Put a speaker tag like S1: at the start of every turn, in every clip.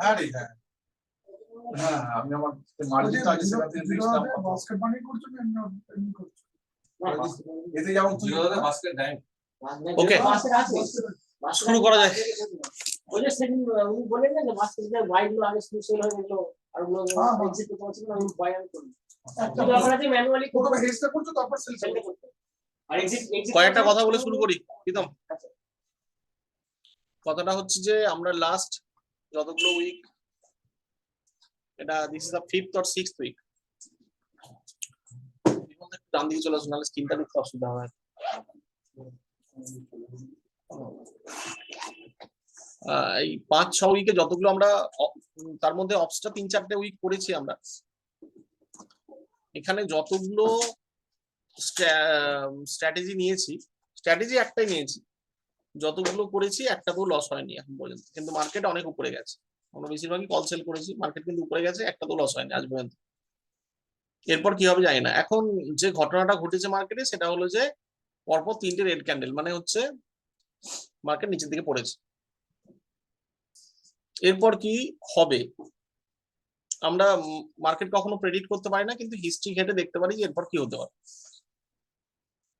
S1: হ্যাঁ রে, হ্যাঁ হ্যাঁ, আমি আমার মার্জিন আছে সেটা থেকে ফিক্সড বাস্কেট বানিয়ে করছো না এমনি করছো? এতে যেমন তুই বাস্কেট দেন।
S2: ওকে, শুরু করা যায়।
S3: ওই যে সেদিন উনি বলেন না যে বাস্কেটে ওয়াইড গুলো আগে স্পেশাল হয়ে গেল আর ওগুলো এক্সিট করতে পারছিল না, উনি বয়ান করলেন। তো আমরা যে ম্যানুয়ালি
S1: প্রথমে হেজটা করছো তারপর সেলটা
S3: করতে আর এক্সিট
S2: কয়েকটা কথা বলে শুরু করি প্রীতম। কথাটা হচ্ছে যে আমরা লাস্ট যতগুলো উইক, এটা this is the 5th or 6th week, ডান দিকে চলে আসুন, নাহলে স্ক্রিনটা দেখতে অসুবিধা হয়। এই 5-6 উইকে যতগুলো আমরা, তার মধ্যে অপসটা 3-4টে উইক করেছি আমরা। এখানে যতগুলো স্ট্র্যাটেজি নিয়েছি, স্ট্র্যাটেজি একটাই নিয়েছি, যতগুলো করেছি একটাতেও লস হয়নি এখন পর্যন্ত, কিন্তু মার্কেট অনেক উপরে গেছে। আমরা বেশিরভাগই কল সেল করেছি, মার্কেট কিন্তু উপরে গেছে, একটাতেও লস হয়নি আজ পর্যন্ত। এরপর কি হবে জানি না। এখন যে ঘটনাটা ঘটেছে মার্কেটে সেটা হলো যে পরপর 3টে রেড ক্যান্ডেল, মানে হচ্ছে মার্কেট নিচের দিকে পড়েছে। এরপর কি হবে আমরা মার্কেট কখনো প্রেডিক্ট করতে পারি না, কিন্তু হিস্ট্রি ঘেটে দেখতে পারি যে এরপর কি হতে পারে।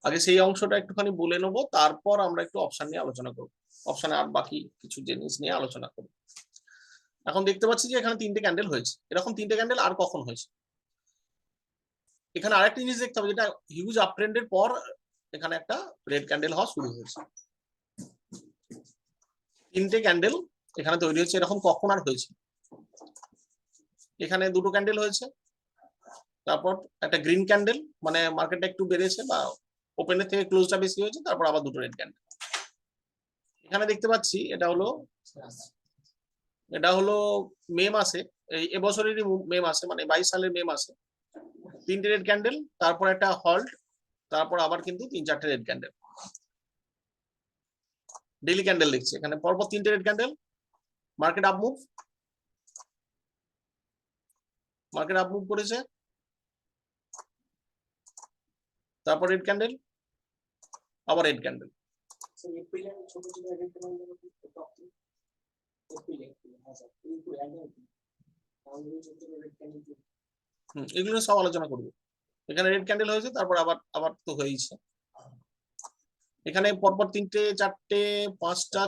S2: আগে সেই অংশটা একটুখানি বলে নেবো, তারপর আমরা একটু অপশন নিয়ে আলোচনা করবো, অপশনে আর বাকি কিছু জিনিস নিয়ে আলোচনা করবো। এখন দেখতে পাচ্ছি যে এখানে 3টে ক্যান্ডেল হয়েছে, এরকম 3টে ক্যান্ডেল আর কখন হয়েছে। এখানে আরেকটা জিনিস দেখতে হবে, যেটা হিউজ আপ ট্রেন্ডের পর এখানে একটা রেড ক্যান্ডেল হওয়া শুরু হয়েছে। 3টে ক্যান্ডেল এখানে তৈরি হয়েছে, এরকম কখন আর হয়েছে। এখানে 2টো ক্যান্ডেল হয়েছে, তারপর একটা গ্রিন ক্যান্ডেল, মানে মার্কেটটা একটু বেড়েছে বা ওপেনের থেকে ক্লোজটা বেশি হয়েছে, তারপর আবার 2টো রেড ক্যান্ডেল। এখানে দেখতে পাচ্ছি এটা হলো মে মাসে, এই এবছরেরই মে মাসে, মানে 22 সালের মে মাসে 3টে রেড ক্যান্ডেল, তারপর একটা হল্ট, তারপর আবার কিন্তু 3-4টে রেড ক্যান্ডেল। ডেইলি ক্যান্ডেল দেখছি এখানে পরপর 3টে red candle. Market up move করেছে, তারপর রেড ক্যান্ডেল, আবার রেড ক্যান্ডেল। এগুলো সব আলোচনা করবো। এখানে রেড ক্যান্ডেল হয়েছে, তারপর আবার তো হয়েছে। এখানে পরপর 3টে 4টে 5টা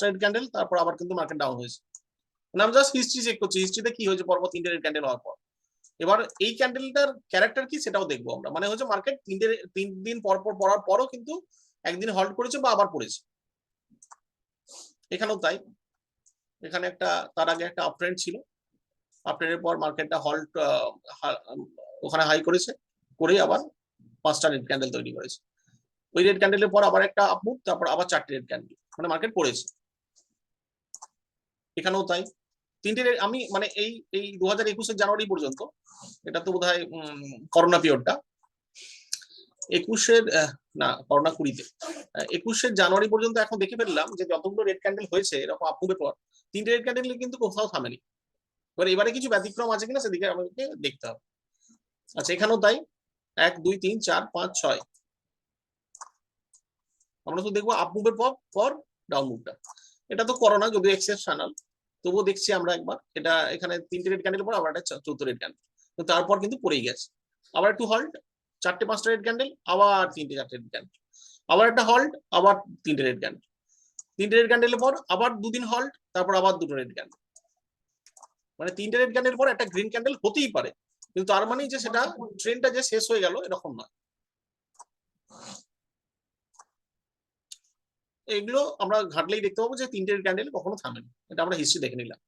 S2: রেড ক্যান্ডেল, তারপর আবার কিন্তু মার্কেট ডাউন হয়েছে। মানে আমি জাস্ট হিস্ট্রি চেক করছি, হিস্ট্রিতে কি হয়েছে পরপর 3টে রেড ক্যান্ডেল হওয়ার পর। এবার এই ক্যান্ডেলটার ক্যারেক্টার কি সেটাও দেখবো আমরা। মানে হচ্ছে মার্কেট 3 দিন পরপর পড়ার পরও কিন্তু একদিন হল্ট করেছে বা আবার পড়েছে। এখানেও তাই, এখানে একটা তার আগে একটা আপ ট্রেন্ড ছিল, আপ ট্রেন্ডের পর মার্কেটটা হল্ট, ওখানে হাই করেছে, করে আবার 5টা রেড ক্যান্ডেল তৈরি করেছে। ওই রেড ক্যান্ডেলের পর আবার একটা আপ মুভ, তারপর আবার 4টে রেড ক্যান্ডেল, মানে মার্কেট পড়েছে। এখানেও তাই 3টে। আমি মানে এই 2021 জানুয়ারি পর্যন্ত, এটা তো বোধহয় করোনা পিরিয়ডটা, 21 না করোনা 20-তে, 21 জানুয়ারি পর্যন্ত এখন দেখে ফেললাম যে যতগুলো রেড ক্যান্ডেল হয়েছে এরকম আপ মুভের পর 3টে রেড ক্যান্ডেল কিন্তু কোথাও থামেনি। এবারে কিছু ব্যতিক্রম আছে কিনা সেদিকে আমাকে দেখতে হবে। আচ্ছা, এখানেও তাই 1 2 3 4 5 6 আমরা তো দেখবো আপ মুভের পর ডাউন মুভটা। এটা তো করোনা যদিও এক্সেপশনাল, তবুও দেখছি আমরা একবার এটা, এখানে 3টে রেড ক্যান্ডেল পর আবার একটা 4থ রেড ক্যান্ডেল, তারপর কিন্তু পড়েই গেছে। আবার একটু হল্ট, 4টে 5টা রেড ক্যান্ডেল, আবার 3টে 4টে রেড ক্যান্ডেল, আবার একটা হল্ট, আবার 3টে রেড ক্যান্ডেল, 3টে রেড ক্যান্ডেলের পর আবার 2 দিন হল্ট, তারপর আবার 2টো রেড ক্যান্ডেল। মানে 3টে রেড ক্যান্ডেল পর একটা গ্রিন ক্যান্ডেল হতেই পারে, কিন্তু তার মানে যে সেটা ট্রেন্ডটা যে শেষ হয়ে গেল এরকম নয়। এগুলো আমরা ঘাটলেই দেখতে পাবো যে 3টে রেড ক্যান্ডেল কখনো থামেনি। এটা আমরা হিস্ট্রি দেখে নিলাম।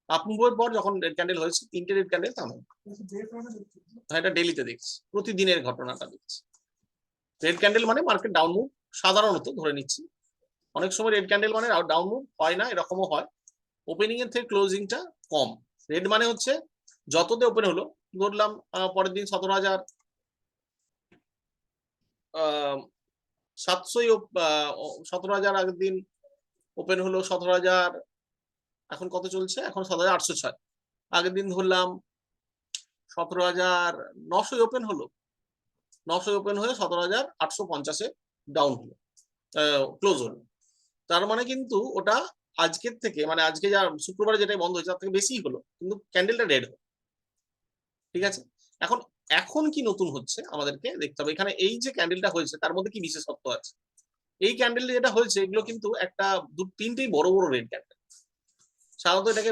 S2: আপ মুভের পর যখন রেড ক্যান্ডেল হয়েছে 3টে রেড ক্যান্ডেল থামেনি। এটা ডেইলিতে দেখছি, প্রতিদিনের ঘটনাটা দেখছি। রেড ক্যান্ডেল মানে মার্কেট ডাউন মুভ, সাধারণত ধরে নিচ্ছি। অনেক সময় রেড ক্যান্ডেল মানে ডাউন মুভ হয় না, এরকমও হয়। ওপেনিং এর থেকে ক্লোজিংটা কম। রেড মানে হচ্ছে যততে ওপেন হলো, ধরলাম পরের দিন 17,700, আগের দিন ওপেন হলো 17,000, এখন কত চলছে, এখন 17,806। আগের দিন ধরলাম 17,900 ওপেন হলো, 900 ওপেন হয়ে 17,850-এ ডাউন হলো, ক্লোজ হলো। তার মানে কিন্তু ওটা আজকের থেকে মানে আজকে যা শুক্রবারে যেটা বন্ধ হয়েছে তার থেকে বেশি হলো, কিন্তু ক্যান্ডেলটা রেড হলো। ঠিক আছে, এখন এখন কি নতুন হচ্ছে আমাদেরকে দেখতে হবে। এখানে এই যে ক্যান্ডেলটা হয়েছে তার মধ্যে কি বিশেষত্ব আছে। এই ক্যান্ডেল যেটা হয়েছে এগুলো কিন্তু একটা তিনটেই বড় বড় রেড ক্যান্ডেল। সাধারণত এটাকে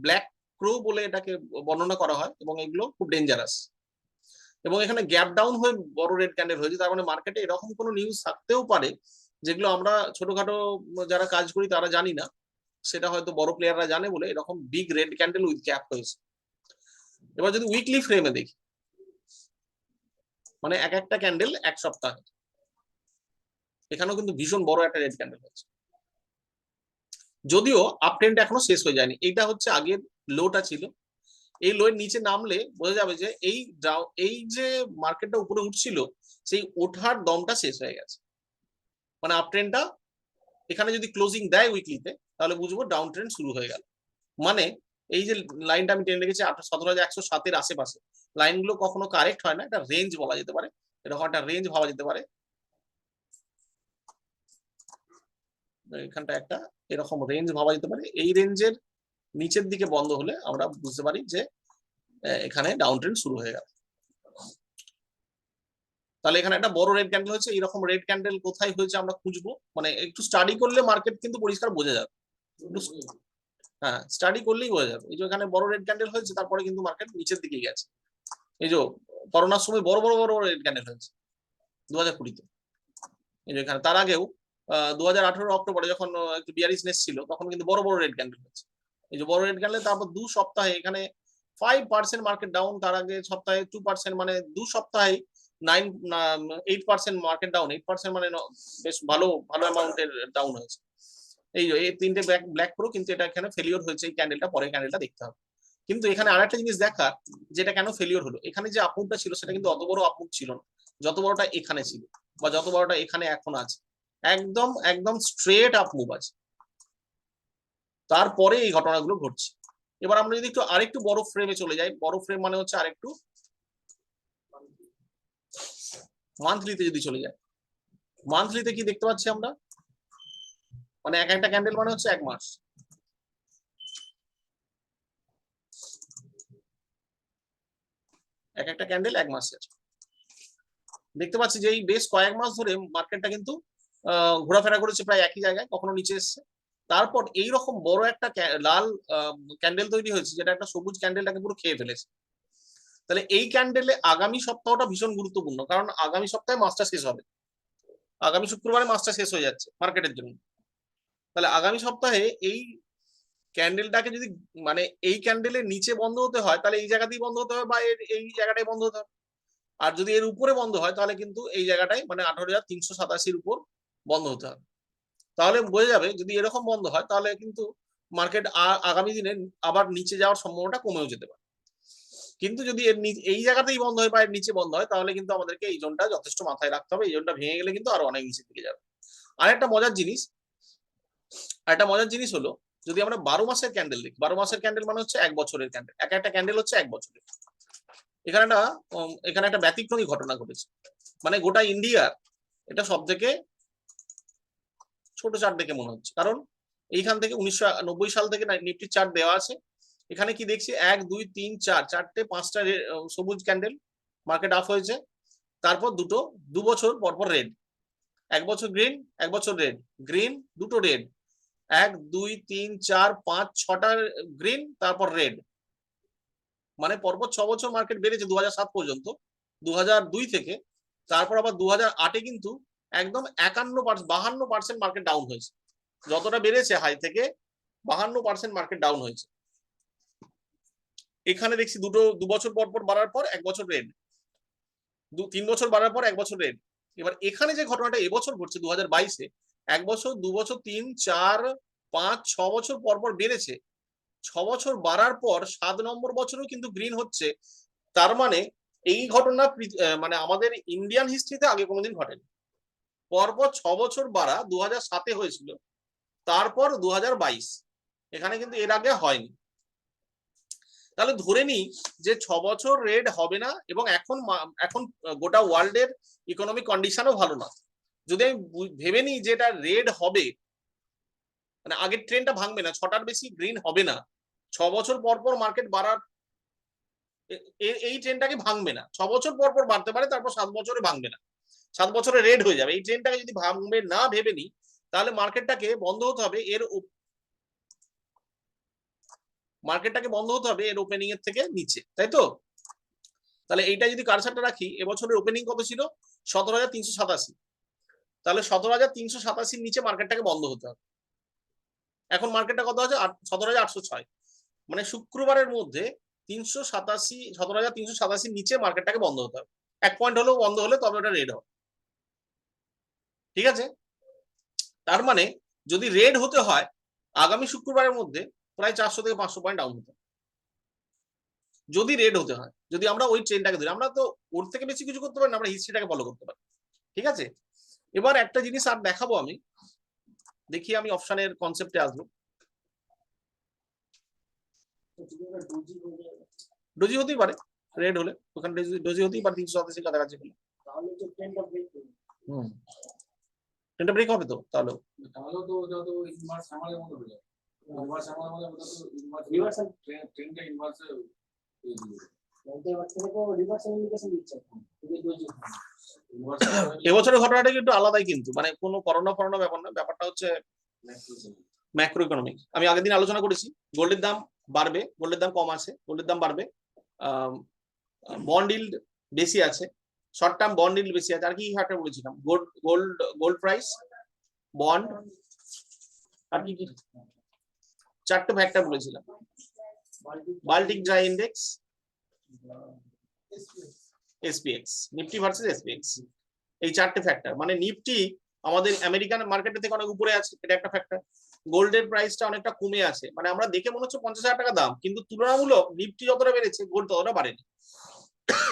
S2: ব্ল্যাক ক্রো বলে এটাকে বর্ণনা করা হয়, এবং এগুলো খুব ডেঞ্জারাস। এবং এখানে গ্যাপ ডাউন হয়ে বড় রেড ক্যান্ডেল হয়েছে, তার মানে মার্কেটে এরকম কোনো নিউজ থাকতেও পারে যেগুলো আমরা ছোটখাটো যারা কাজ করি তারা জানি না, সেটা হয়তো বড় প্লেয়াররা জানে বলে এরকম big red candle with gap হয়েছে। এবার যদি উইকলি ফ্রেমে দেখি, মানে এক একটা ক্যান্ডেল এক সপ্তাহ, এখানেও কিন্তু ভীষণ বড় একটা রেড ক্যান্ডেল হয়েছে, যদিও আপ ট্রেন্ড এখনো শেষ হয়ে যায়নি। এইটা হচ্ছে আগের লোটা ছিল, এই লোয়ের নিচে নামলে বোঝা যাবে যে এই যে মার্কেটটা উপরে উঠছিল সেই ওঠার দমটা শেষ হয়ে গেছে। মানে আপ ট্রেন্ডটা এখানে যদি ক্লোজিং দেয় উইকলিতে তাহলে বুঝবো ডাউন ট্রেন্ড শুরু হয়ে গেল। মানে এই যে লাইনটা আমি টেনে রেখেছি 17,107 আশেপাশে, লাইনগুলো কখনো কারেক্ট হয় না, এটা রেঞ্জ বলা যেতে পারে, এরকম একটা রেঞ্জ ভাবা যেতে পারে। এখানটা একটা এরকম রেঞ্জ ভাবা যেতে পারে। এই রেঞ্জের নিচের দিকে বন্ধ হলে আমরা বুঝতে পারি যে এখানে ডাউন ট্রেন্ড শুরু হয়ে গেল। তাহলে এখানে একটা বড় রেড ক্যান্ডেল হয়েছে, এইরকম রেড ক্যান্ডেল কোথায় হয়েছে আমরা খুঁজবো, মানে একটু স্টাডি করলে মার্কেট কিন্তু পরিষ্কার বোঝা যাবে। হ্যাঁ, স্টাডি করলেই বোঝা যাবে। এই যে এখানে বড় রেড ক্যান্ডেল হয়েছে, তারপরে কিন্তু মার্কেট নিচের দিকে গেছে। এই যে করোনার সময় বড় বড় বড় রেড ক্যান্ডেল হয়েছে 2020-তে। এই যে এখানে তার আগেও 2018 অক্টোবরে যখন একটু বিয়ারিশনেস ছিল তখন কিন্তু বড় বড় রেড ক্যান্ডেল হয়েছে। এই যে বড় রেড ক্যান্ডেল, তারপর 2 সপ্তাহে এখানে 5% মার্কেট ডাউন, তার আগে সপ্তাহে 2%, মানে 2 সপ্তাহে 8% মার্কেট ডাউন। 8% মানে বেশ ভালো ভালো অ্যামাউন্টের ডাউন হয়েছে। এই যে এই তিনটে ব্ল্যাক প্রো, কিন্তু এটা এখানে ফেলিওর হয়েছে এই ক্যান্ডেলটা, পরে ক্যান্ডেলটা দেখতে হবে। কিন্তু এখানে আরেকটা জিনিস দেখার, যেটা কেন ফেলিওর হলো, এখানে যে আপমুভটা ছিল সেটা কিন্তু অত বড় আপমুভ ছিল না যত বড়টা এখানে ছিল, বা যত বড়টা এখানে এখন আছে। একদম একদম স্ট্রেট আপ মুভ আছে, তারপরে এই ঘটনাগুলো ঘটছে। এবার আমরা যদি একটু আরেকটু বড় ফ্রেমে চলে যাই, বড় ফ্রেম মানে হচ্ছে আরেকটু মান্থলিতে যদি চলে যায়, মান্থলিতে কি দেখতে পাচ্ছি আমরা, মানে এক একটা ক্যান্ডেল মানে হচ্ছে 1 মাস। এক একটা ক্যান্ডেল 1 মাস আছে। দেখতে পাচ্ছি যে এই বেশ কয়েক মাস ধরে মার্কেটটা কিন্তু ঘোরাফেরা করেছে প্রায় একই জায়গায়, কখনো নিচে এসছে, তারপর এইরকম বড় একটা লাল ক্যান্ডেল তৈরি হয়েছে যেটা একটা সবুজ ক্যান্ডেলটাকে পুরো খেয়ে ফেলেছে। তাহলে এই ক্যান্ডেলে আগামী সপ্তাহটা ভীষণ গুরুত্বপূর্ণ, কারণ আগামী সপ্তাহে মাসটা শেষ হবে, আগামী শুক্রবারে মাসটা শেষ হয়ে যাচ্ছে মার্কেটের জন্য। তাহলে আগামী সপ্তাহে এই ক্যান্ডেলটাকে যদি মানে এই ক্যান্ডেলের নিচে বন্ধ হতে হয় তাহলে এই জায়গাতেই বন্ধ হতে হবে, বা এই জায়গাটাই বন্ধ হতে হবে। আর যদি এর উপরে বন্ধ হয় তাহলে কিন্তু এই জায়গাটাই মানে 18,387 উপর বন্ধ হতে হবে। তাহলে বোঝা যাবে যদি এরকম বন্ধ হয় তাহলে কিন্তু মার্কেট আগামী দিনে আবার নিচে যাওয়ার সম্ভাবনাটা কমেও যেতে পারে। কিন্তু যদি এর এই জায়গাতেই বন্ধ হয় বা এর নিচে বন্ধ হয় তাহলে কিন্তু আমাদেরকে এই জোনটা যথেষ্ট মাথায় রাখতে হবে, এই জোনটা ভেঙে গেলে কিন্তু আরো অনেক নিচের দিকে যাবে। আরেকটা মজার জিনিস হলো যদি আমরা 12 মাসের ক্যান্ডেল দেখি, 12 মাসের ক্যান্ডেল মানে হচ্ছে 1 বছরের ক্যান্ডেল, একটা ক্যান্ডেল হচ্ছে 1 বছরের। এখানে একটা ব্যতিক্রমী ঘটনা ঘটেছে, মানে গোটা ইন্ডিয়ার এটা সব থেকে ছোট চার্ট দেখে মনে হচ্ছে, কারণ এইখান থেকে 1990 সাল থেকে নিফটি চার্ট দেওয়া আছে। এখানে কি দেখছি 1 2 3 4 চারটে 5টা সবুজ ক্যান্ডেল মার্কেট আপ হয়েছে, তারপর 2 বছর পরপর রেড, 1 বছর গ্রিন 1 বছর রেড, গ্রিন দুটো রেড, 1 2 3 4 5 6টা গ্রিন, তারপর রেড। মানে পরপর 6 বছর মার্কেট বেড়েছে 2007 পর্যন্ত, 2002 থেকে, তারপর আবার 2008-এ কিন্তু একদম 52% মার্কেট ডাউন হয়েছে। যতটা বেড়েছে হাই থেকে 52% মার্কেট ডাউন হয়েছে। এখানে দেখছি 2 বছর পর বাড়ার পর 1 বছর রেড, 3 বছর বাড়ার পর 1 বছর রেড। এবার এখানে যে ঘটনাটা এবছর ঘটছে 2022-এ, 1 বছর 2 বছর 3 4 5 6 বছর পর বেড়েছে, 6 বছর বাড়ার পর 7 নম্বর বছরেও কিন্তু গ্রিন হচ্ছে। তার মানে এই ঘটনা মানে আমাদের ইন্ডিয়ান হিস্ট্রিতে আগে কোনোদিন ঘটেনি। পরপর 6 বছর বাড়া 2007-এ হয়েছিল, তারপর 2022, এখানে কিন্তু এর আগে হয়নি। তাহলে ধরে নিই যে 6 বছর রেড হবে না, এবং এখন গোটা ওয়ার্ল্ডের ইকোনমিক কন্ডিশনও ভালো না। যদি আমি ভেবে নিই যে এটা রেড হবে, মানে আগের ট্রেনটা ভাঙবে না, 6টার বেশি গ্রিন হবে না, 6 বছর পর পর মার্কেট বাড়ার এই ট্রেনটাকে ভাঙবে না, 6 বছর পর পর বাড়তে পারে, তারপর 7 বছরে ভাঙবে না, 7 বছরে রেড হয়ে যাবে। এই ট্রেনটাকে যদি ভাঙবে না ভেবে নি, তাহলে মার্কেটটাকে বন্ধ হতে হবে এর ওপেনিং এর থেকে নিচে, তাই তো? তাহলে এইটা যদি কারসারটা রাখি, এবছরের ওপেনিং কত ছিল? 17,387। তাহলে 17,387 নিচে মার্কেটটাকে বন্ধ হতে হবে। এখন মার্কেটটা কত আছে? 17,806। মানে শুক্রবারের মধ্যে 17,387 নিচে মার্কেটটাকে বন্ধ হতে হবে। 1 পয়েন্ট হলেও বন্ধ হলে তবে ওটা রেড হবে। ঠিক আছে? তার মানে যদি রেড হতে হয় আগামী শুক্রবারের মধ্যে প্রায় 400 থেকে 500 পয়েন্ট ডাউন হতে হবে, যদি রেড হতে হয়। যদি আমরা ওই ট্রেনটাকে ধরি, আমরা তো ওর থেকে বেশি কিছু করতে পারি না, আমরা হিস্ট্রিটাকে ফলো করতে পারি। ঠিক আছে? এবার একটা জিনিস আর দেখাবো আমি, দেখি আমি অপশনের কনসেপ্টে আসবো। ডোজি হতেই পারে রেড হলে, ওখানে ডোজি হতেই পারে 387 কাছাকাছি হলে।
S3: তাহলে তো ট্রেনটা ব্রেক করবে।
S2: ট্রেনটা ব্রেক হবে তো, তাহলে
S1: তাহলেও তো যত ইনভার্স আমাদের মতো হয়ে যাবে, ইনভার্স আমাদের মতো ওটা তো ইনভার্স
S3: রিভার্সাল
S1: ট্রেনটা ইনভার্সে এই দিবে
S3: বলতে পারছে তো রিভার্সাল ইন্ডিকেশন দিচ্ছে যদি ডোজি
S2: এবছরের ঘটনাটা একটু আলাদাই, কিন্তু মানে কোনো করোনা ব্যাপার না, ব্যাপারটা হচ্ছে ম্যাক্রো ইকোনমিক। আমি আগের দিন আলোচনা করেছি, গোল্ডের দাম বাড়বে, গোল্ডের দাম কম আছে, গোল্ডের দাম বাড়বে, বন্ড ইল্ড বেশি আছে, শর্ট টার্ম বন্ড ইল্ড বেশি আছে। আর কি ফ্যাক্টর বলেছিলাম? গোল্ড প্রাইস, বন্ড, আর কি কি 4টে ফ্যাক্টর বলেছিলাম, Baltic dry index, SPX, Nifty versus SPX, এই 4টে ফ্যাক্টর। মানে নিফটি আমাদের আমেরিকান মার্কেটের থেকে অনেক উপরে আছে, এটা একটা ফ্যাক্টর। গোল্ডের প্রাইসটা অনেকটা কমে আছে, মানে আমরা দেখে মনে হচ্ছে 50,000 টাকা দাম, কিন্তু তুলনামূলক নিফটি যতটা বেড়েছে গোল্ড ততটা বাড়েনি।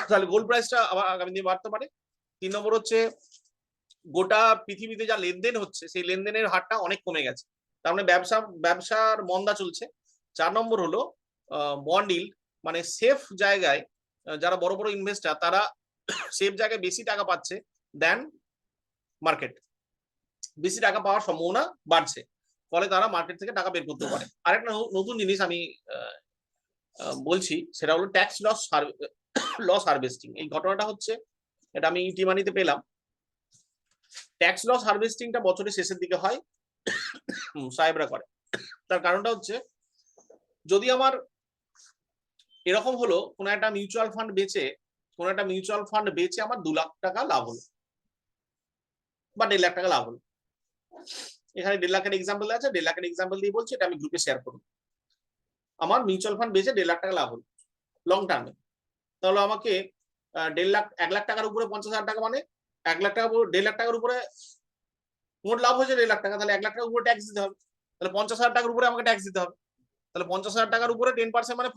S2: তাহলে গোল্ড প্রাইসটা আবার আগামী দিনে বাড়তে পারে। 3 নম্বর হচ্ছে গোটা পৃথিবীতে যা লেনদেন হচ্ছে সেই লেনদেনের হারটা অনেক কমে গেছে, তার মানে ব্যবসার মন্দা চলছে। 4 নম্বর হলো বন্ড ইল্ড, মানে সেফ জায়গায় যারা বড় বড় ইনভেস্টর তারা সেফ জায়গায় বেশি টাকা পাচ্ছে দেন মার্কেট, বেশি টাকা পাওয়ার সম্ভাবনা বাড়ছে, ফলে তারা মার্কেট থেকে টাকা বের করতে পারে। আরেকটা নতুন জিনিস আমি বলছি, সেটা হলো ট্যাক্স লস হারভেস্টিং। এই ঘটনাটা হচ্ছে, এটা আমি ইটি মানিতে পেলাম। ট্যাক্স লস হারভেস্টিংটা বছরের শেষের দিকে হয়, সাহেবরা করে। তার কারণটা হচ্ছে, যদি আমার এরকম হলো কোনো একটা মিউচুয়াল ফান্ড বেচে আমার 2 লাখ টাকা লাভ হলো বা 1.5 লাখ টাকা লাভ হলো। এখানে 1.5 লাখের এক্সাম্পল আছে, 1.5 লাখের এক্সাম্পল দিয়ে বলছি, এটা আমি গ্রুপে শেয়ার করব। আমার মিউচুয়াল ফান্ড বেচে 1.5 লাখ টাকা লাভ হলো লং টার্মে, তাহলে আমাকে 1 লাখ টাকার উপরে 50,000 টাকা, মানে 1 লাখ টাকা, 1.5 লাখ টাকার উপরে মোট লাভ হয়েছে 1.5 লাখ টাকা, তাহলে 1 লাখ টাকার উপরে ট্যাক্স দিতে হবে, তাহলে 50,000 টাকার উপরে আমাকে ট্যাক্স দিতে হবে, তাহলে 50,000 টাকার উপরে 10% মানে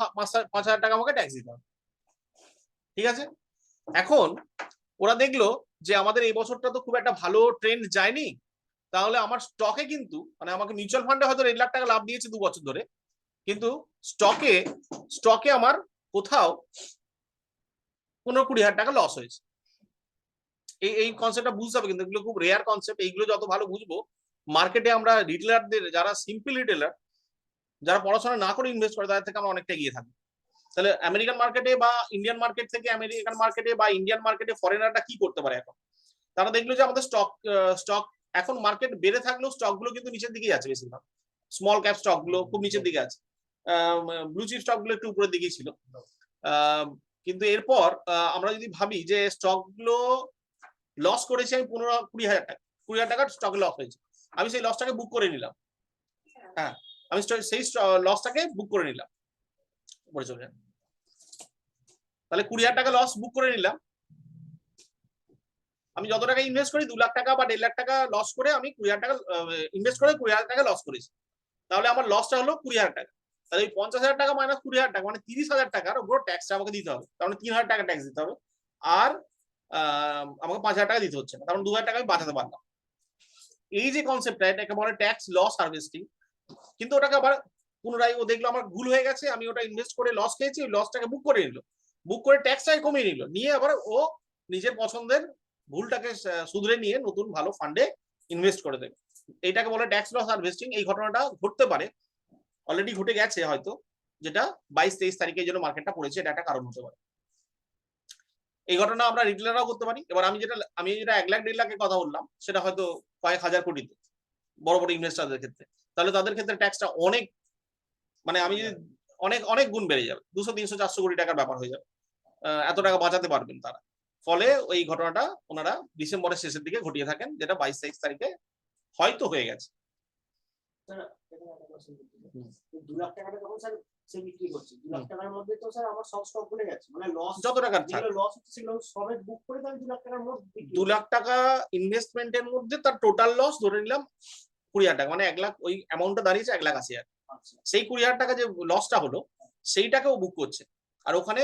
S2: 5,000 টাকা আমাকে ট্যাক্স দিতে হবে। ঠিক আছে? এখন ওরা দেখলো যে আমাদের এই বছরটা তো খুব একটা ভালো ট্রেন্ড যায়নি, তাহলে আমার স্টকে কিন্তু, মানে আমাকে মিউচুয়াল ফান্ডে হয়তো 1.5 লাখ টাকা লাভ দিয়েছে 2 বছর ধরে, কিন্তু স্টকে আমার কোথাও 15-20,000 টাকা লস হয়েছে। এই কনসেপ্টটা বুঝতে হবে, কিন্তু এগুলো খুব রেয়ার কনসেপ্ট। এইগুলো যত ভালো বুঝবো, মার্কেটে আমরা রিটেলারদের, যারা সিম্পল রিটেলার, যারা পড়াশোনা না করে ইনভেস্ট করে, তাদের থেকে আমরা অনেকটা এগিয়ে থাকি। তাহলে আমেরিকান মার্কেটে বা ইন্ডিয়ান মার্কেট থেকে আমেরিকান মার্কেটে বা ইন্ডিয়ান মার্কেটে ফরেনাররা কি করতে পারে? এখন তারা দেখলো যে আমাদের স্টক এখন মার্কেট বেড়ে থাকলেও স্টক গুলো কিন্তু নিচের দিকেই আছে, বেশিরভাগ স্মল ক্যাপ স্টক গুলো খুব নিচের দিকে আছে, ব্লু চিপ স্টক গুলো একটু উপরের দিকেই ছিল। কিন্তু এরপর আমরা যদি ভাবি যে স্টক গুলো লস করেছে আমি 15-20,000 টাকা, 20,000 টাকার স্টকে লস হয়েছে, আমি সেই লসটাকে বুক করে নিলাম। হ্যাঁ, আমি সেই লসটাকে বুক করে নিলাম, উপরে চলে যান। তাহলে 20,000 টাকা লস বুক করে নিলাম। আমি যত টাকা ইনভেস্ট করি 2 লাখ টাকা বা 1.5 লাখ টাকা লস করে আমি 20,000 টাকা ইনভেস্ট করে 20,000 টাকা লস করেছি, তাহলে আমার লসটা হলো 20,000 টাকা। তাহলে 50,000 টাকা মাইনাস 20,000 টাকা মানে 30,000 টাকার উপর ট্যাক্সটা আমাকে দিতে হবে, তার মানে 3,000 টাকা ট্যাক্স দিতে হবে, আর আমাকে 5,000 টাকা দিতে হচ্ছে না, কারণ 2,000 টাকা আমি বাঁচাতে পারলাম। এই যে কনসেপ্টটা, এটাকে বলে ট্যাক্স লস হারভেস্টিং। কিন্তু ওটাকে আবার পুনরায় ও দেখলো আমার ভুল হয়ে গেছে, আমি ওটা ইনভেস্ট করে লস খেয়েছি, ওই লসটাকে বুক করে নিল, বুক করে ট্যাক্সটাকে কমিয়ে নিল, নিয়ে আবার ও নিজের পছন্দের ভুলটাকে শুধরে নিয়ে নতুন ভালো ফান্ডে ইনভেস্ট করে দেবে। এইটাকে বলে ট্যাক্স লস হারভেস্টিং। এই ঘটনাটা ঘটতে পারে, অলরেডি ঘটে গেছে হয়তো, যেটা 22-23 তারিখের জন্য মার্কেটটা পড়েছে, এটা একটা কারণ হতে পারে। এই ঘটনা আমরা রিটেলাররাও করতে পারি। এবার আমি যেটা 1 লাখ 1.5 লাখের কথা বললাম, সেটা হয়তো কয়েক হাজার কোটিতে বড় বড় ইনভেস্টারদের ক্ষেত্রে, তাহলে তাদের ক্ষেত্রে ট্যাক্সটা অনেক, মানে আমি যদি অনেক অনেক গুণ বেড়ে যাবে, 200, 300, 400 কোটি টাকার ব্যাপার হয়ে যাবে। এত টাকা বাঁচাতে পারবেন তারা। ফলে ওই ঘটনাটা ওনারা ডিসেম্বরের শেষের দিকে ঘটিয়ে থাকেন, যেটা 22-23 তারিখে হয়তো হয়ে গেছে।
S3: স্যার, এখানে একটা question করতে চাই। 2 লাখ টাকাটা যখন স্যার সে বিক্রি করছে, 2 লাখ টাকার মধ্যে তো স্যার আমার সব স্টক ভুলে গেছে, মানে লস
S2: যত টাকার থাক,
S3: যেগুলো লস হচ্ছে সেগুলো সবে বুক করে তো আমি 2 লাখ টাকার মোট
S2: 2 লাখ টাকা ইনভেস্টমেন্টের মধ্যে তার টোটাল লস ধরে নিলাম 20,000 টাকা, মানে 1 লাখ, ওই অ্যামাউন্টটা দাঁড়িয়েছে 1,80,000।
S3: আচ্ছা
S2: সেই 20,000 টাকা যে লসটা হলো, সেইটাকেও বুক করছে। আর ওখানে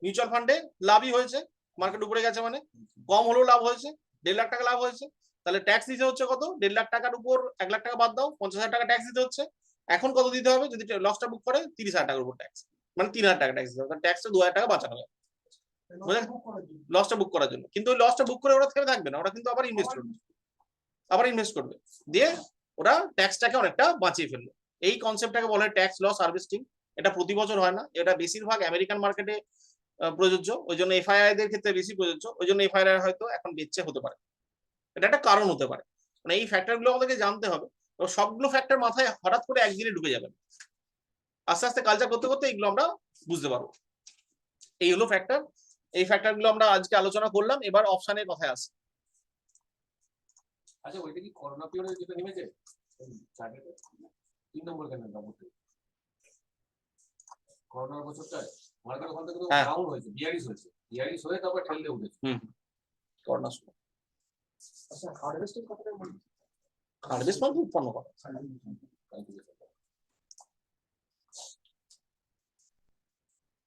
S2: মিউচুয়াল ফান্ডে লাভই হয়েছে, মার্কেট উপরে গেছে মানে কম হলেও লাভ হয়েছে, 1.5 লাখ টাকা লাভ হয়েছে। তাহলে ট্যাক্স দিতে হচ্ছে কত? 1.5 লাখ টাকার উপর 1 লাখ টাকা বাদ দাও, 50,000 টাকা ট্যাক্স দিতে হচ্ছে। এখন কত দিতে হবে? যদি লসটা বুক করে 30,000 টাকার উপর ট্যাক্স, মানে 3,000 টাকা ট্যাক্স দিতে হবে। ট্যাক্সটা 2,000 টাকা বাঁচানো হবে লসটা বুক করার জন্য। কিন্তু ওই লসটা বুক করে ওরা থেমে থাকবে না, ওরা কিন্তু আবার ইনভেস্ট করবে, দিয়ে ওরা ট্যাক্সটাকে অনেকটা বাঁচিয়ে ফেলবে। এই কনসেপ্টটাকে বলে ট্যাক্স লস হারভেস্টিং। এটা প্রতি বছর হয় না, এটা বেশিরভাগ আমেরিকান মার্কেটে প্রযোজ্য, ওই জন্য এফআইআই দের ক্ষেত্রে বেশি প্রযোজ্য, ওই জন্য এফআইআই হয়তো এখন বেচছে হতে পারে। এটা একটা কারণ হতে পারে, মানে এই ফ্যাক্টর গুলো আমাদেরকে জানতে হবে। তো সবগুলো ফ্যাক্টর মাথায় হঠাৎ করে একদিনে ঢুকে যাবে, আস্তে আস্তে কালচার করতে করতে এগুলো আমরা বুঝতে পারবো। এই হলো ফ্যাক্টর। এই ফ্যাক্টর গুলো আমরা আজকে আলোচনা করলাম। এবার অপশনের কথায় আসি।
S4: আচ্ছা, ওইটা কি করোনা পিরিয়ডে যেটা নেমেছে চার্টেতে 3 নম্বর ক্যান্ডেলটা মধ্যে করোনার বছরটায় মার্কেট ওখান থেকে তো
S2: হ্যাঁ।
S4: ডাউন হয়েছে, বিয়ারিশ হয়েছে, বিয়ারিশ হয়ে তারপর ঠেলতে উঠেছে।
S2: করোনা সময়
S3: আচ্ছা, হারভেস্টিং কথাটা বলুন।
S2: হারভেস্ট মানে উৎপন্ন করা।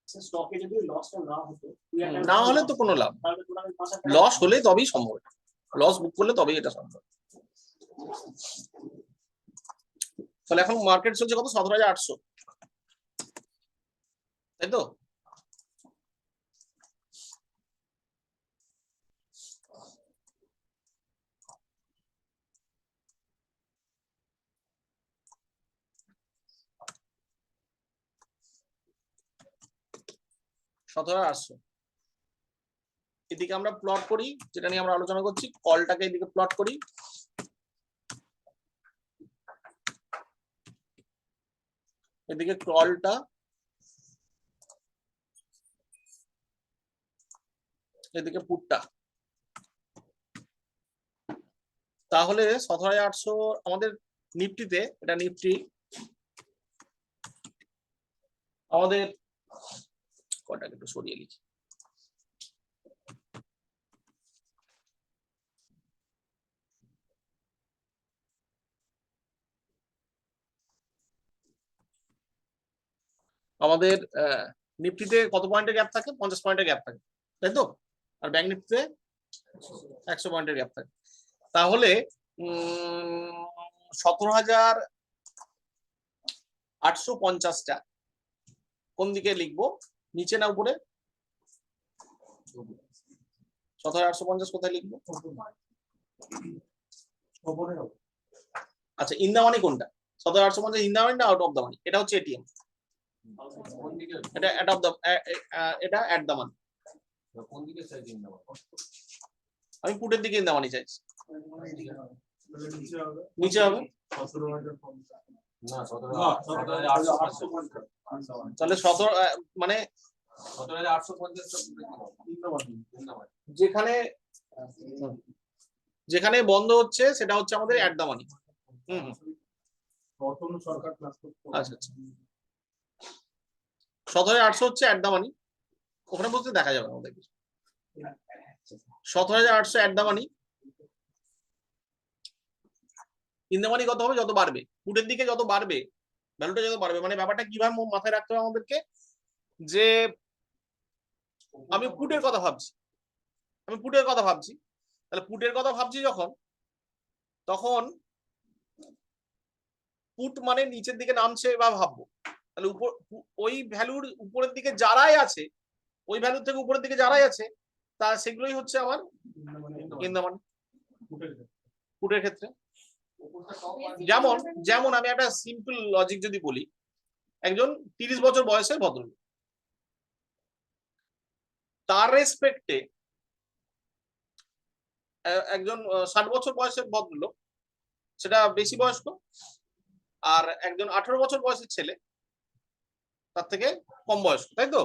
S3: স্টকে যদি লসটা না হতো,
S2: না হলে তো কোনো লাভ,
S3: তাহলে টোটাল 5,000 টাকা
S2: লস হলে তবেই সম্ভব, লস বুক করলে তবেই এটা সম্ভব। তাহলে এখন মার্কেট চলছে কত? 17,800, তাই তো? এদিকে আমরা প্লট করি, যেটা নিয়ে আমরা আলোচনা করছি, কলটাকে এদিকে প্লট করি। এদিকে কলটা, এদিকে পুটটা। তাহলে 17,800 আমাদের নিফটিতে, এটা নিফটি আমাদের, কলটাকে একটু সরিয়ে লিখি। আমাদের নিফটিতে কত পয়েন্টের গ্যাপ থাকে? 50 পয়েন্টের গ্যাপ থাকে, তাই তো? আর ব্যাংক নিফটিতে 100 পয়েন্টের গ্যাপ থাকে। তাহলে 17,850টা কোন দিকে লিখবো? নিচে না উপরে? 17,850 কোথায় লিখবো? আচ্ছা, ইন দা মানি কোনটা? 17,850 ইন দা মানি না আউট অফ দা মানি? এটা হচ্ছে এটিএম,
S4: কোন দিকে,
S2: এটা অ্যাট অফ দা, এটা অ্যাট দা মানি।
S4: কোন দিকে চাইছি না?
S2: আমি পুটের দিকে ইন দা মানি চাইছি। নিচে হবে
S4: না, 17,850।
S2: তাহলে 17, মানে
S4: 17,850
S2: যেখানে যেখানে বন্ধ হচ্ছে সেটা হচ্ছে আমাদের অ্যাট দা মানি। আচ্ছা আচ্ছা, 17,800 হচ্ছে অ্যাট দা মানি, ওখানে বলতে দেখা যাবে আমাদের 17,800 at the money. In the মানি কত হবে? যত বাড়বে পুটের দিকে, যত বাড়বে ভ্যালুটা যত বাড়বে, মানে ব্যাপারটা কিভাবে মাথায় রাখতে হবে আমাদেরকে, যে আমি পুটের কথা ভাবছি, তাহলে পুটের কথা ভাবছি যখন, তখন পুট মানে নিচের দিকে নামছে বা ভাববো, তাহলে ওই ভ্যালুর উপরের দিকে যারাই আছে, ওই ভ্যালু থেকে উপরের দিকে যারাই আছে, তা সেগুলোই হচ্ছে আমার ইন দা মানি পুটের ক্ষেত্রে।
S4: কোনটা top আর
S2: যেমন যেমন আমি একটা সিম্পল লজিক যদি বলি, একজন 30 বছর বয়সের ভদ্রলোক, তার রেসপেক্টে একজন 60 বছর বয়সের ভদ্রলোক সেটা বেশি বয়স্ক, আর একজন 18 বছর বয়সের ছেলে তার থেকে কম বয়স্ক, তাই তো?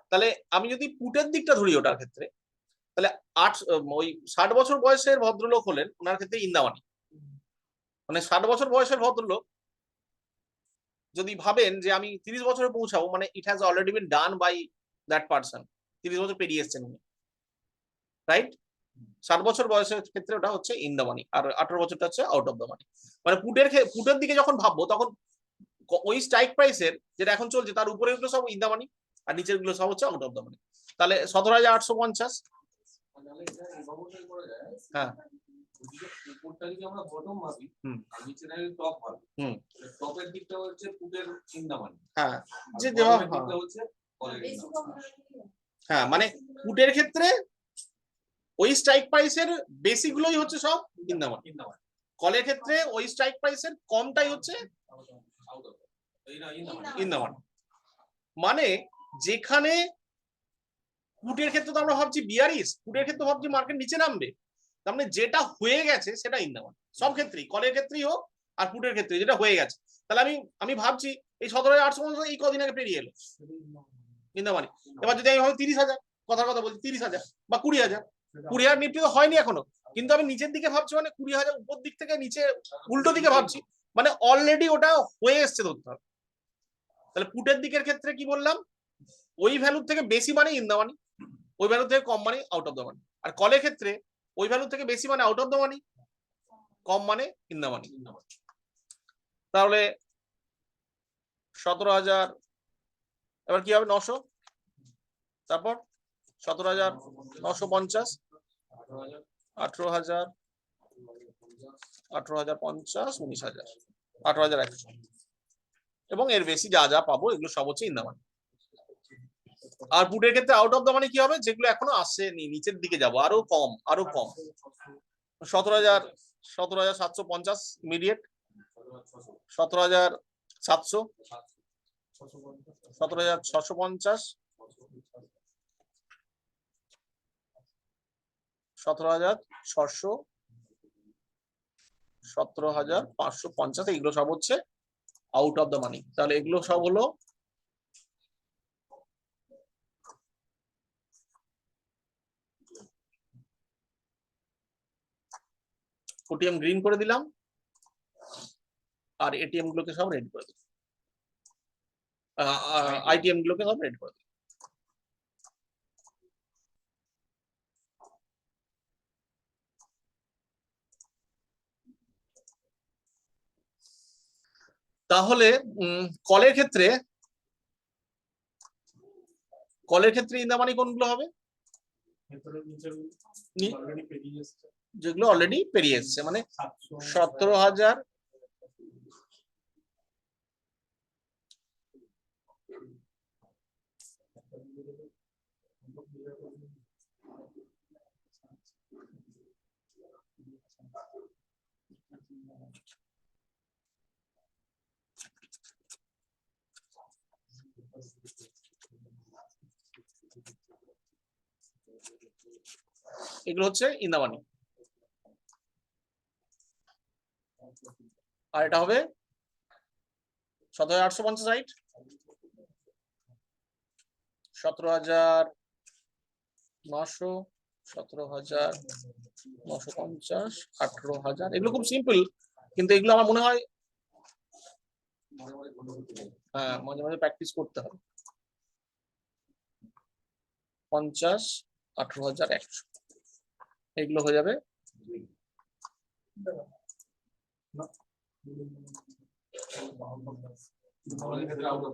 S2: তাহলে আমি যদি পুটের দিকটা ধরি ওটার ক্ষেত্রে, তাহলে ওই 60 বছর বয়সের ভদ্রলোক হলেন, ওনার ক্ষেত্রে ইন্দামানি। মানে 60 বছর বয়সের ভদ্রলোক যদি ভাবেন যে আমি 30 বছরে পৌঁছাবো, মানে it has already been done by that person, 30 বছর পেরিয়ে এসছেন উনি, রাইট? 60 বছর বয়সের ক্ষেত্রে ওটা হচ্ছে ইন দা মানি, আর 18 বছরটা হচ্ছে আউট অফ দা মানি। মানে পুটের দিকে যখন ভাববো, তখন ওই স্ট্রাইক প্রাইসের যেটা এখন চলছে তার উপরে গুলো সব ইন দা মানি, আর নিচের গুলো সব হচ্ছে আউট অফ দা মানি। তাহলে 17,850।
S4: তাহলে এটা এভাবেই করা যায়।
S2: হ্যাঁ,
S4: উপরটা যদি আমরা বটম ভাবি
S2: হুম।
S4: আর নিচেটা যদি টপ ভাবি,
S2: হুম।
S4: টপের দিকটা হচ্ছে পুটের ইন্দামানি,
S2: হ্যাঁ, যে
S4: যে
S2: দেওয়া
S4: দিকটা হচ্ছে কলের ইন্দামানি।
S2: হ্যাঁ, মানে পুটের ক্ষেত্রে ওই স্ট্রাইক প্রাইসের বেশি গুলোই হচ্ছে সব ইন দা মানি,
S4: ইন্দামানি
S2: কলের ক্ষেত্রে ওই স্ট্রাইক প্রাইসের কমটাই হচ্ছে
S4: আউট অফ এইটা ইন্দামানি।
S2: ইন দা মানি। মানে যেখানে পুটের ক্ষেত্রে তো আমরা ভাবছি বিয়ারিশ, পুটের ক্ষেত্রে ভাবছি মার্কেট নিচে নামবে, তার মানে যেটা হয়ে গেছে সেটা ইন দা মানি সব ক্ষেত্রেই, কলের ক্ষেত্রেই হোক আর পুটের ক্ষেত্রে যেটা হয়ে গেছে। তাহলে আমি ভাবছি এই 17,850 এই কদিন আগে পেরিয়ে এলো ইন দা মানি। এবার যদি আমি ভাবি 30,000, কথার কথা বলছি 30,000 বা 20,000, 20,000 নিফটি তো হয়নি এখনো, কিন্তু আমি নিচের দিকে ভাবছি, মানে 20,000 উপর দিক থেকে নিচে উল্টো দিকে ভাবছি, মানে অলরেডি ওটা হয়ে এসছে ধরতে হবে। তাহলে পুটের দিকের ক্ষেত্রে কি বললাম, ওই ভ্যালুর থেকে বেশি মানে ইন দা মানি, ওই ভ্যালু থেকে কম মানে আউট অফ দা মানি। আর কলের ক্ষেত্রে ওই ভ্যালু থেকে বেশি মানে আউট অফ দা মানি, কম মানে ইন দা মানি। তাহলে 17,000, এবার কি হবে 900, তারপর 17,950, 18,000, 18,050, 19,000, 18,100, এবং এর বেশি যা যা পাবো এগুলো সব হচ্ছে ইন দা মানি। আর পুটের ক্ষেত্রে আউট অফ দা মানি কি হবে, যেগুলো এখনো আসেনি, নিচের দিকে যাবো, আরো কম, আরো কম। 17,750 ইমিডিয়েট, 17,700, 17,650, 17,600, 17,550, এগুলো সব হচ্ছে আউট অফ দা মানি। তাহলে এগুলো সব হলো ওটিএম গ্রিন করে দিলাম, আর এটিএম গুলোকে সব রেড করে দিলাম, আইটিএম গুলোকে সব রেড করে দিলাম। তাহলে কলের ক্ষেত্রে ইন দা মানি কোনগুলো হবে, যেগুলো অলরেডি পেরিয়ে এসছে, মানে 17,000, এগুলো হচ্ছে ইন দা মানি। আর এটা হবে 17,850, রাইট? 17,900, 17,950, 18,000, এগুলো খুব সিম্পল, কিন্তু এগুলো আমার মনে হয় হ্যাঁ মাঝে মাঝে প্র্যাকটিস করতে হবে। 50, 18,100, এগুলো হয়ে যাবে
S4: কলের ক্ষেত্রে আউট অফ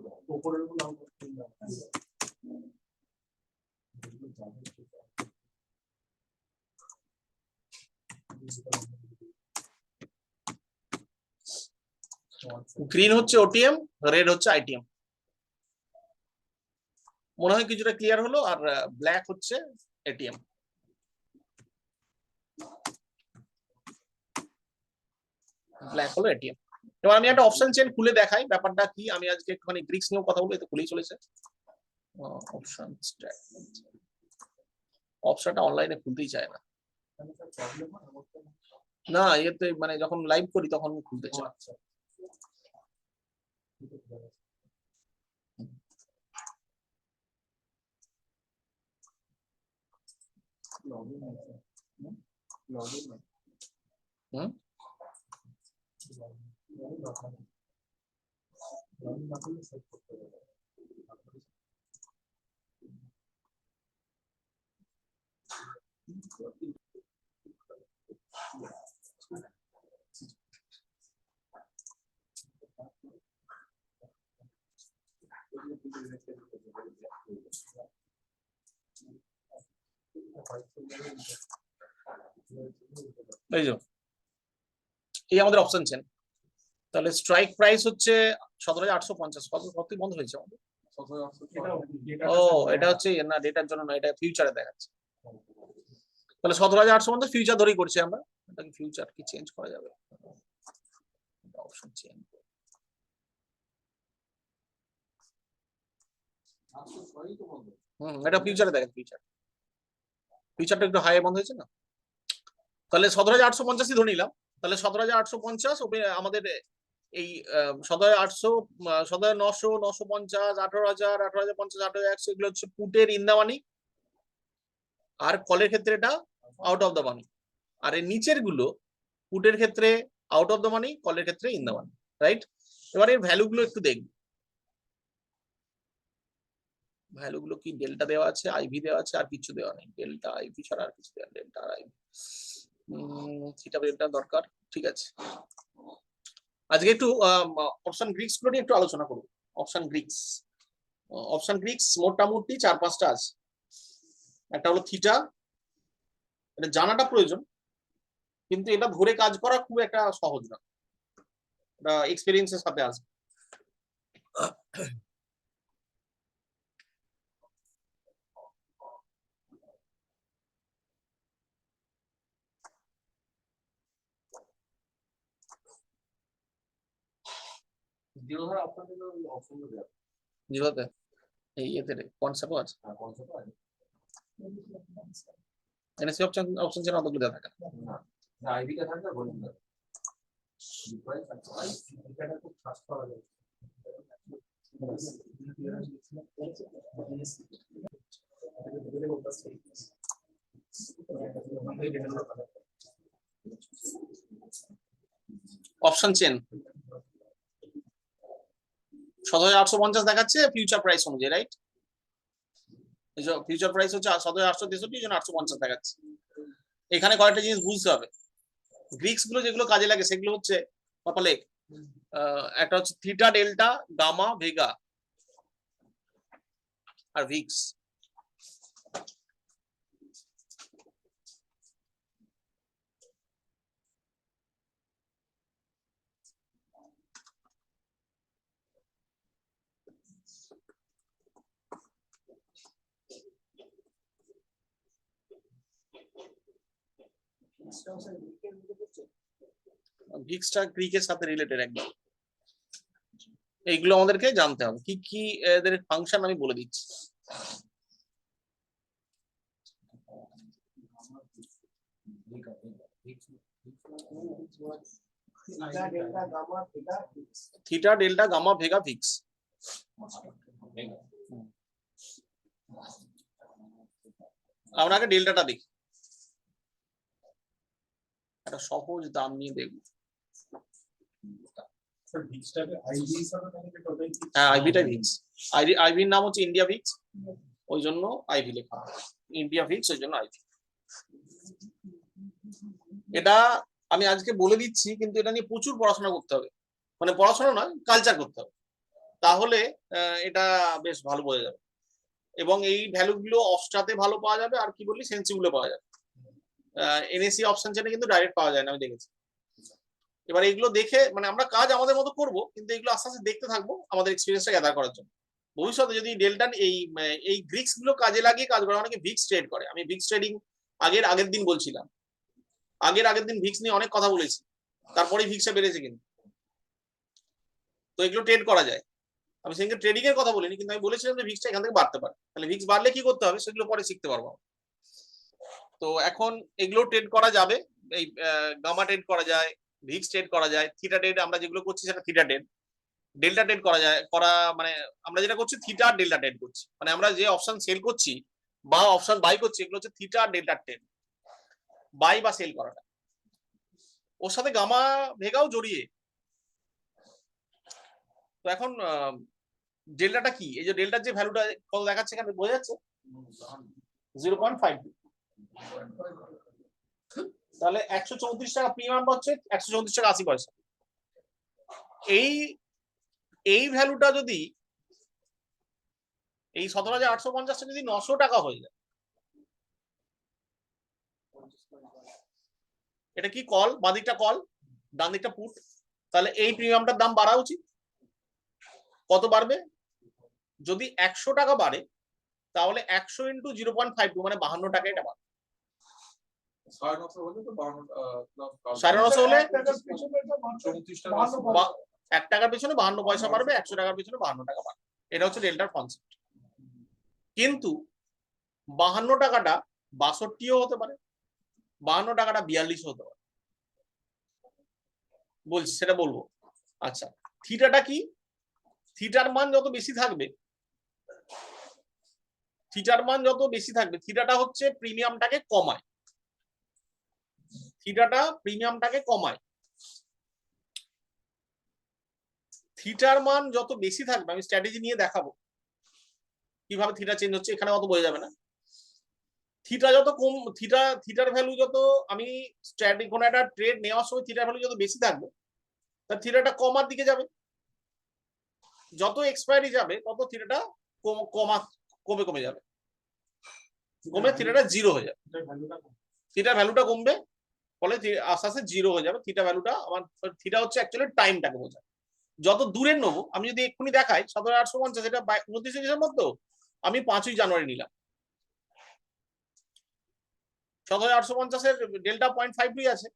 S2: গ্রিন হচ্ছে ওটিএম, রেড হচ্ছে আইটিএম। মনে হয় কিছুটা ক্লিয়ার হলো। আর ব্ল্যাক হচ্ছে এটিএম। ব্ল্যাক হলো এটিএম। এবার আমি একটা অপশন চেন খুলে দেখাই ব্যাপারটা কি। আমি আজকে একটুখানি গ্রিক্স নিয়েও কথা বলবো, এতে খুলেই চলেছে অপশন। অপশনটা অনলাইনে খুলতেই চায় না, না এতে মানে যখন লাইভ করি তখন খুলতে চায়। হুম এই যে এই আমাদের অপশন চেন। তাহলে স্ট্রাইক প্রাইস হচ্ছে 17,850। কত বন্ধ হয়েছে আমাদের? ও এটা হচ্ছে না, ডেটার জন্য না, এটা ফিউচারে দেখাচ্ছে। তাহলে 17,850 ফিউচার ধরেই করছি আমরা। এটাকে ফিউচার কি চেঞ্জ করা যাবে? Option change. এটা ফিউচারে দেখেন, ফিউচারটা একটু হাই বন্ধ হয়েছে না। তাহলে 17,850 ধরে নিলাম। তাহলে 17,850 আমাদের এই 17,800, 17,900, 950, 18,000, 18,050, 18,100 এগুলো হচ্ছে পুটের ইন দা মানি, আর কলের ক্ষেত্রে এটা আউট অফ দ্য মানি। আর এর নিচের গুলো পুটের ক্ষেত্রে আউট অফ দ্য মানি, কলের ক্ষেত্রে ইন দা মানি, রাইট? এবার এর ভ্যালু গুলো একটু দেখব। ভ্যালু গুলো কি ডেল্টা দেওয়া আছে, আইভি দেওয়া আছে, আর কিছু দেওয়া নেই। ডেল্টা আইভি ছাড়া আর কিছু দেওয়া, ডেল্টা আর আইভি। থিটা ডেল্টা দরকার, ঠিক আছে। আজকে একটু অপশন গ্রিক্স গুলো নিয়ে একটু আলোচনা করব। অপশন গ্রিক্স মোটামুটি 4-5টা আছে। একটা হলো থিটা, এটা জানাটা প্রয়োজন, কিন্তু এটা ধরে কাজ করা খুব একটা সহজ না, এটা এক্সপেরিয়েন্সের সাথে আসবে। জিরোতে এই এতে কনসেপ্টও আছে, এনএসসি অপশন চেন অতগুলো দেওয়া থাকে না।
S4: আইভিটা থাকলে বলুন না।
S2: অপশন চেন 17,850 দেখাচ্ছে ফিউচার প্রাইস অনুযায়ী, রাইট? ফিউচার প্রাইস হচ্ছে 17,863, এই জন্য 850 দেখাচ্ছে। এখানে কয়েকটা জিনিস বুঝতে হবে। গ্রিক্স গুলো যেগুলো কাজে লাগে সেগুলো হচ্ছে কপালে একটা হচ্ছে থিটা ডেল্টা গামা ভেগা আর ভিক্স। ভিক্সটা গ্রিকের সাথে রিলেটেড একদম। এইগুলো আমাদেরকে জানতে হবে, কি কি এদের ফাংশন আমি বলে দিচ্ছি। Theta delta gamma vega VIX. আমরা আগে ডেল্টাটা দেখি, একটা সহজ দাম নিয়ে দেখব। হ্যাঁ আইভিটা ভিক্স, আইভির নাম হচ্ছে ইন্ডিয়া ভিক্স, ওই জন্য আইভি লেখা, ইন্ডিয়া ভিক্স ওই জন্য আইভি। এটা আমি আজকে বলে দিচ্ছি, কিন্তু এটা নিয়ে প্রচুর পড়াশোনা করতে হবে, মানে পড়াশোনা নয়, কালচার করতে হবে, তাহলে এটা বেশ ভালো বোঝা যাবে। এবং এই ভ্যালু গুলো অফস্টাতে ভালো পাওয়া যাবে, আর কি বললি সেন্সিগুলো পাওয়া যাবে। এনএসসি অপশন চেনে কিন্তু ডাইরেক্ট পাওয়া যায় না, আমি দেখেছি। এবার এইগুলো দেখে মানে আমরা কাজ আমাদের মতো করব, কিন্তু এগুলো আস্তে আস্তে দেখতে থাকবো আমাদের এক্সপিরিয়েন্সটা গ্যাদার করার জন্য। ভবিষ্যতে যদি ডেল্টা এই গ্রিক্স গুলো কাজে লাগিয়ে কাজ করে, অনেকে ভিক্স ট্রেড করে। আমি ভিক্স ট্রেডিং আগের দিন বলছিলাম, আগের দিন ভিক্স নিয়ে অনেক কথা বলেছি। তারপরে ভিক্সটা বেড়েছে কিন্তু। তো এগুলো ট্রেড করা যায়। আমি সেখানে ট্রেডিং এর কথা বলিনি, কিন্তু আমি বলেছিলাম যে ভিক্সটা এখান থেকে বাড়তে পারে। তাহলে ভিক্স বাড়লে কি করতে হবে সেগুলো পরে শিখতে পারবো। তো এখন এগুলো ট্রেড করা যাবে, এই গামা ট্রেড করা যায়, ভিক্স ট্রেড করা যায়, থিটা ট্রেড আমরা যেগুলো করছি সেটা থিটা ট্রেড, ডেল্টা ট্রেড করা যায়, মানে আমরা যেটা করছি থিটা আর ডেল্টা ট্রেড করছি, মানে আমরা যে অপশন সেল করছি বা অপশন বাই করছি এগুলো হচ্ছে থিটা আর ডেল্টা ট্রেড, বাই বা সেল করাটা। ওর সাথে গামা ভেগাও জড়িয়ে। তো এখন ডেল্টাটা কি, এই যে ডেল্টার যে ভ্যালুটা কত দেখাচ্ছে এখানে বোঝা যাচ্ছে 0.52। তাহলে 134 টাকা প্রিমিয়ামটা হচ্ছে 134 টাকা 80 পয়সা। এই ভ্যালুটা যদি এই 17,850 যদি 900 টাকা হয়ে যায়, এটা কি কল, বাঁ দিকটা কল ডান দিকটা পুট, তাহলে এই প্রিমিয়ামটার দাম বাড়া উচিত। কত বাড়বে? যদি 100 টাকা বাড়ে তাহলে 100 × 0.52 মানে 52 টাকা এটা বাড়বে।
S1: 950 হলে তো
S2: 950 হলে
S1: 34 টাকা
S2: 1 টাকার পেছনে 52 পয়সা বাড়বে, 100 টাকার পেছনে 52 টাকা বাড়বে। এটা হচ্ছে ডেল্টার কনসেপ্ট। কিন্তু 52 টাকাটা 62ও হতে পারে, 52 টাকাটা 42 হতে পারে, বলছি সেটা বলবো। আচ্ছা, থিটাটা কি? থিটার মান যত বেশি থাকবে, থিটাটা হচ্ছে প্রিমিয়ামটাকে কমায়, থিটাটা প্রিমিয়ামটাকে কমায়। থিটার মান যত বেশি থাকবে, আমি স্ট্র্যাটেজি নিয়ে দেখাবো কিভাবে থিটা চেঞ্জ হচ্ছে, এখানে অত বোঝা যাবে না। থিটা যত কম, থিটার ভ্যালু যত, আমি স্ট্র্যাটেজি কোনো একটা ট্রেড নেওয়ার সময় থিটার ভ্যালু যত বেশি থাকবে তার থিটাটা কমার দিকে যাবে, যত এক্সপায়ারি যাবে তত থিটাটা কমে কমে যাবে, কমে থিটাটা 0 হয়ে যাবে, থিটার ভ্যালুটা কমবে, ফলে আস্তে আস্তে 0 হয়ে যাবে থিটা ভ্যালুটা। আমার থিটা হচ্ছে অ্যাকচুয়ালি টাইমটাকে বোঝায়। যত দূরের নেবো, আমি যদি এক্ষুনি দেখাই 17,850 এটা 29 ডিসেম্বর, তো আমি 5ই জানুয়ারি নিলাম, 17,850 এর ডেল্টা 0.52 আছে,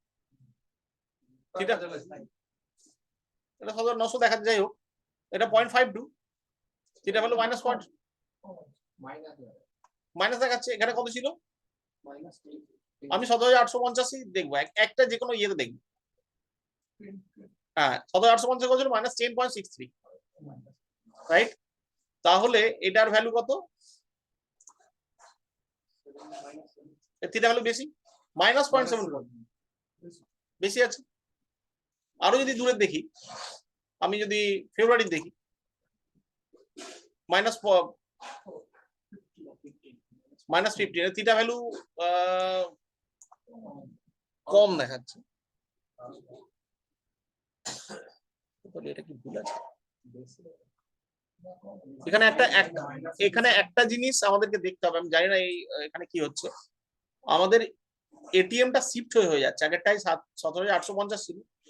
S2: থিটা এটা 17,900 দেখাচ্ছে, যাই হোক এটা 0.52, থিটা ভ্যালু মাইনাস দেখাচ্ছে। এখানে কত ছিল? আমি 17,850 দেখবো, একটা যে কোনো ইয়েতে দেখবো। হ্যাঁ, 17,850 কত ছিল? -10.63, রাইট? তাহলে এটার ভ্যালু কত? থিটা ভ্যালু বেশি, -0.7 বেশি আছে। আরো যদি দূরের দেখি, আমি যদি ফেব্রুয়ারি দেখি, -15, থিটা ভ্যালু কম দেখাচ্ছে। এটা কি ভুল আছে? এখানে একটা জিনিস আমাদেরকে দেখতে হবে, আমি জানি না এই এখানে কি হচ্ছে, আমাদের এটিএমটা শিফট হয়ে যাচ্ছে। আগেরটাই 17,850 ছিল,